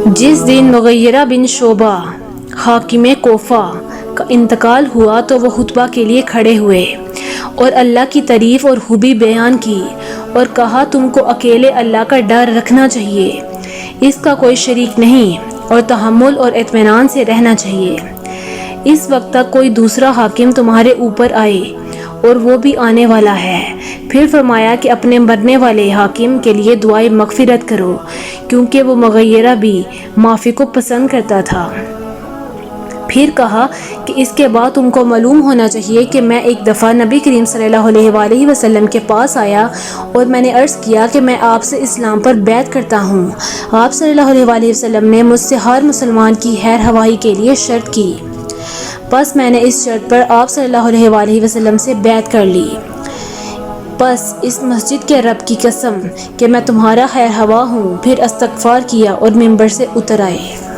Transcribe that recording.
جس دن مغیرہ بن شعبہ حاکم کوفہ کا انتقال ہوا تو وہ خطبہ کے لیے کھڑے ہوئے اور اللہ کی تعریف اور خوبی بیان کی اور کہا تم کو اکیلے اللہ کا ڈر رکھنا چاہیے، اس کا کوئی شریک نہیں، اور تحمل اور اطمینان سے رہنا چاہیے۔ اس وقت تک کوئی دوسرا حاکم تمہارے اوپر آئے اور وہ بھی آنے والا ہے۔ پھر فرمایا کہ اپنے مرنے والے حاکم کے لیے دعائے مغفرت کرو کیونکہ وہ مغیرہ بھی معافی کو پسند کرتا تھا۔ پھر کہا کہ اس کے بعد تم کو معلوم ہونا چاہیے کہ میں ایک دفعہ نبی کریم صلی اللہ علیہ وآلہ وسلم کے پاس آیا اور میں نے عرض کیا کہ میں آپ سے اسلام پر بیعت کرتا ہوں۔ آپ صلی اللہ علیہ وآلہ وسلم نے مجھ سے ہر مسلمان کی خیر خواہی کے لیے شرط کی، بس میں نے اس شرط پر آپ صلی اللہ علیہ وآلہ وسلم سے بیعت کر لی۔ بس اس مسجد کے رب کی قسم کہ میں تمہارا خیر خواہ ہوں۔ پھر استغفار کیا اور ممبر سے اتر آئے۔